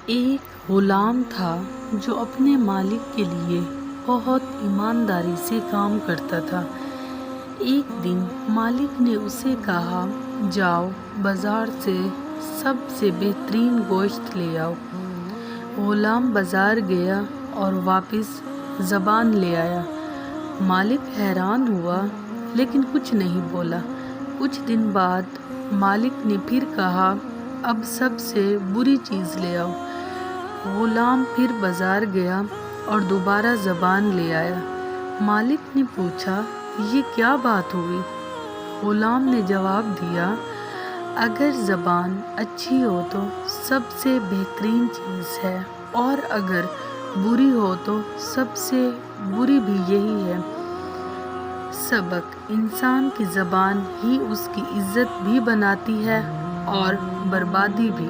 ایک غلام تھا جو اپنے مالک کے لیے بہت ایمانداری سے کام کرتا تھا۔ ایک دن مالک نے اسے کہا، جاؤ بازار سے سب سے بہترین گوشت لے آؤ۔ غلام بازار گیا اور واپس زبان لے آیا۔ مالک حیران ہوا لیکن کچھ نہیں بولا۔ کچھ دن بعد مالک نے پھر کہا، اب سب سے بری چیز لے آؤ۔ غلام پھر بازار گیا اور دوبارہ زبان لے آیا۔ مالک نے پوچھا، یہ کیا بات ہوئی؟ غلام نے جواب دیا، اگر زبان اچھی ہو تو سب سے بہترین چیز ہے اور اگر بری ہو تو سب سے بری بھی یہی ہے۔ سبق: انسان کی زبان ہی اس کی عزت بھی بناتی ہے اور بربادی بھی۔